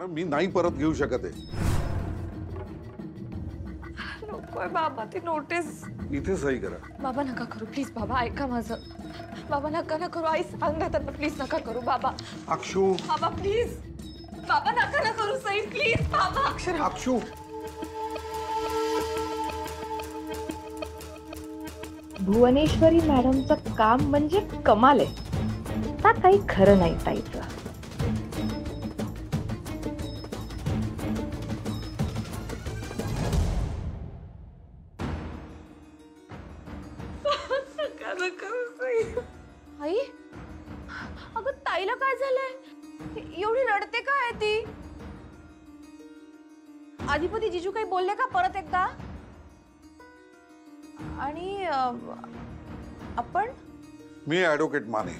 मी नाही परत घेऊ शकत आहे. नकोय बाबा ती नोटीस. इथे सही करा. बाबा नका करू प्लीज. बाबा ऐका माझं. बाबा नका ना करू. आई सांग ना त्यांना प्लीज नका करू बाबा. अक्षू. बाबा प्लीज. बाबा नका ना करू सही प्लीज बाबा. अक्षू. भुवनेश्वरी मॅडमचं काम म्हणजे कमाल आहे. आता काही खरं नाही ताईचं. आई अगं ताईला काय झालंय? एवढी रडते काय ती? अधिपती जिजू काही बोलले का परत एकदा? आणि आपण मी ॲडव्होकेट माने.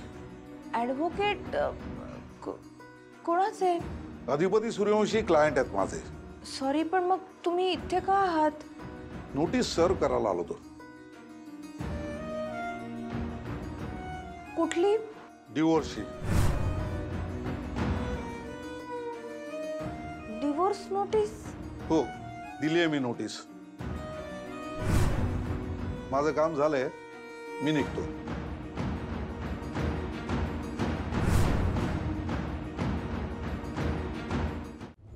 ॲडव्होकेट कोणाचे? अधिपती सूर्यवंशी क्लायंट आहेत माझे. सॉरी पण मग तुम्ही इथे का आहात? नोटीस सर्व करायला आलो होतो. कुठली? डिवोर्सची. Divorce notice? हो दिली आहे मी नोटीस. माझं काम झालंय, मी निघतो.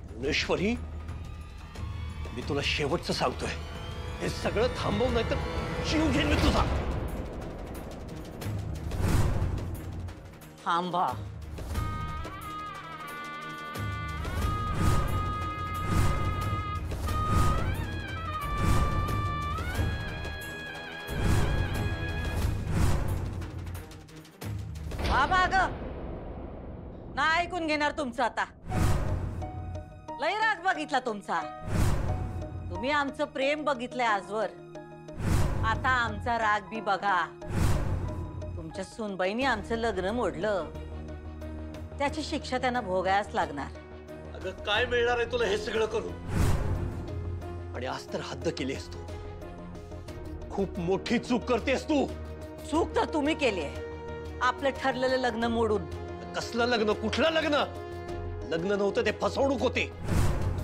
भुवनेश्वरी, मी तुला शेवटचं सांगतोय, हे सगळं थांबव नाही तर जीव घेईन मी तुझा. थांबा. बाबा ग नाही ऐकून घेणार तुमचं आता. लय राग बघितला तुमचा. तुम्ही आमचं प्रेम बघितलंय आजवर. आता आमचा राग बी बघा. तुमच्या सूनबाईंनी आमचं लग्न मोडलं, त्याची शिक्षा त्यांना भोगायच लागणार. अगं काय मिळणार आहे तुला हे सगळं करून? आणि आज तर हद्द केलीस तू. खूप मोठी चूक करतेस तू. चूक तर तुम्ही केली आहे, आपलं ठरलेलं लग्न मोडून. कसलं लग्न? कुठलं लग्न? लग्न नव्हतं ते, फसवणूक होती.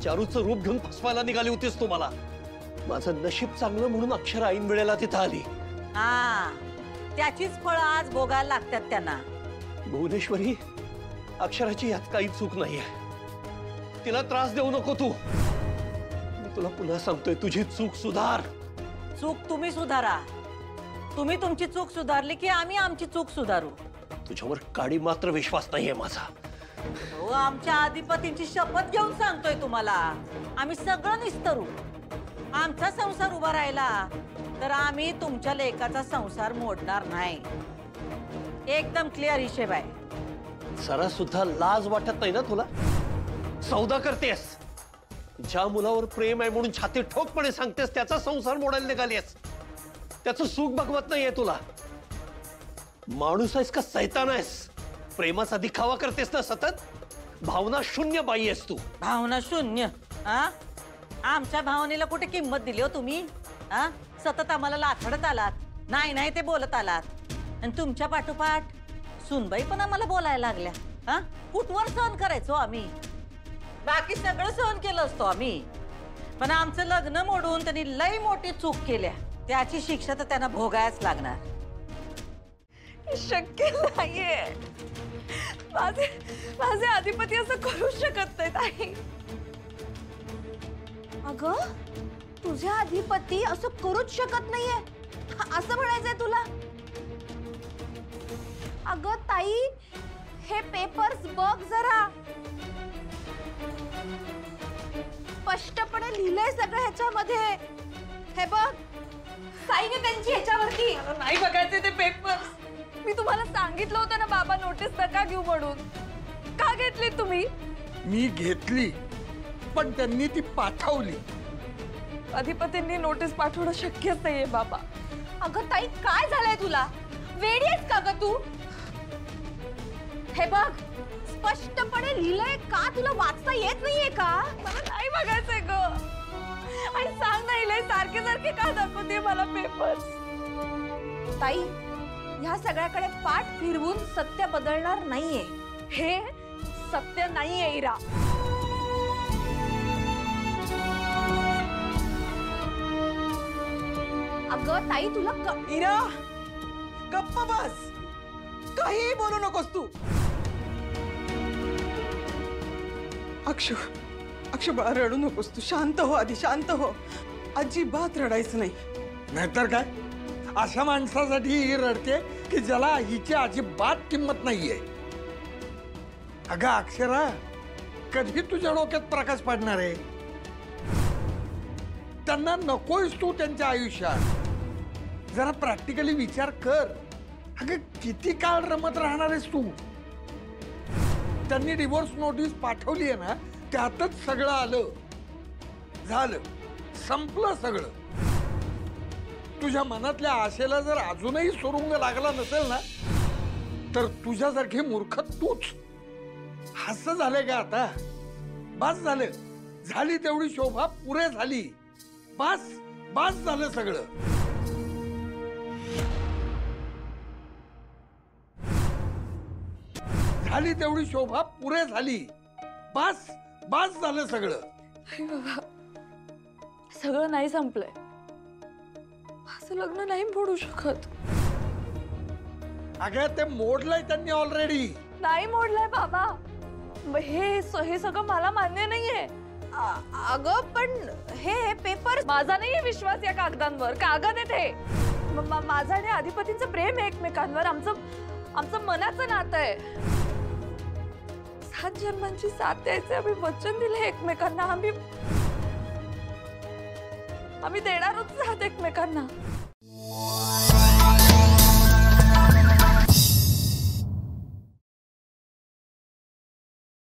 चारूचं रूप घेऊन फसवायला निघाली होतीस तू मला. माझं नशीब चांगलं म्हणून अक्षरा ऐन वेळेला तिथं आली. हा त्याचीच फळं आज भोगायला लागतात त्यांना. भुवनेश्वरी, अक्षराची यात काही चूक नाहीये. तिला त्रास देऊ नको तू. मी तुला पुन्हा सांगतोय, तुझी चूक सुधार. चूक तुम्ही सुधारा. तुम्ही तुमची चूक सुधारली की आम्ही आमची चूक सुधारू. तुझ्यावर काडी मात्र विश्वास नाहीये माझा. हो, आमच्या अधिपतींची शपथ घेऊन सांगतोय तुम्हाला, आम्ही सगळं निस्तरू. आमचा संसार उभा राहिला तर आम्ही तुमच्या लेकाचा संसार मोडणार नाही. एकदम क्लिअर हिशेब आहे. जरा सुद्धा लाज वाटत नाही ना तुला? सौदा करतेस. ज्या मुलावर प्रेम आहे म्हणून छाती ठोकपणे सांगतेस त्याचा संसार मोडायला निघालीस. त्याचं सुख बघवत नाहीये तुला. माणूस आहेस का सैतान आहेस? प्रेमाचा दिखावा करतेस ना सतत. भावना शून्य बाई आहेस तू. भावना शून्य? हा, आमच्या भावनेला कुठे किंमत दिली हो तुम्ही? हा, सतत आम्हाला लाथडत आलात, नाही नाही ते बोलत आलात. आणि तुमच्या पाठोपाठ सुनबाई पण आम्हाला बोलायला लागल्या. हा, कुठवर सहन करायचो आम्ही? बाकी सगळं सहन केलं असतो आम्ही, पण आमचं लग्न मोडून त्यांनी लई मोठी चूक केल्या. त्याची शिक्षा तर त्यांना भोगायच लागणार. शक्य नाहीये. माझे अधिपती असं करू शकत नाहीत आई. अगं तुझे अधिपती असं करूच शकत नाहीये असं म्हणायचंय तुला? अगं ताई, हे पेपर्स बघ जरा. स्पष्टपणे लिहिलंय सगळं ह्याच्यामध्ये. हे बघ, साईने त्यांची ह्याच्यावरती. नाही बघायचे ते पेपर्स. मी तुम्हाला सांगितलं होतं ना बाबा, नोटीस नका घेऊ म्हणून. का घेतली तुम्ही? मी घेतली, पण त्यांनी ती पाठवली. अधिपतींनी नोटीस पाठवणं शक्यच नाहीये बाबा. अगं ताई, काय झालंय तुला? वेडी आहेस का ग तू? हे बघ, स्पष्टपणे लिहिलंय. का तुला वाचता येत नाहीये का? मला नाही बघायचंय ग. आई सांग ना, लिहिलंय सारखे सारखे का दाखवते मला पेपर्स? ताई, ह्या सगळ्याकडे पाठ फिरवून सत्य बदलणार नाहीये. हे सत्य नाहीये इरा. अगं ताई तुला इरा गप्प बस, काही बोलू नकोस तू. अक्षु बाळा रडू नकोस तू. शांत हो, आधी शांत हो. अजिबात रडायचं नाही. नाहीतर काय, अशा माणसासाठी ही रडते की ज्याला हिची अजिबात किंमत नाहीये. अगं अक्षरा, कधी तुझ्या डोक्यात प्रकाश पडणार आहे? त्यांना नकोयस तू त्यांच्या आयुष्यात. जरा प्रॅक्टिकली विचार कर. अगं किती काळ रमत राहणार आहेस तू? त्यांनी डिवोर्स नोटीस पाठवली आहे ना, त्यातच सगळं आलं. झालं, संपलं सगळं. तुझ्या मनातल्या आशेला जर अजूनही सुरुंग लागला नसेल ना, तर तुझ्यासारखी मूर्ख तूच. असं झालंय का आता? बस झालं, झाली तेवढी शोभा पुरे झाली. बस बस झालं सगळं. झाली तेवढी शोभा पुरे झाली. बस बस झालं सगळं. सगळं नाही संपलंय. असं लग्न नाही मोडू शकत. अगं ते मोडलंय त्यांनी ऑलरेडी. नाही मोडलंय बाबा. हे सगळं मला मान्य नाहीये. अगं पण हे पेपर, माझा नाहीये विश्वास या कागदांवर. कागद आहेत हे. माझं आणि अधिपतीचं प्रेम आहे एकमेकांवर. आमचं मनाचं नातं आहे. 7 जन्मांची साथ द्यायचे आम्ही वचन दिले एकमेकांना. आम्ही देणारच आहात एकमेकांना.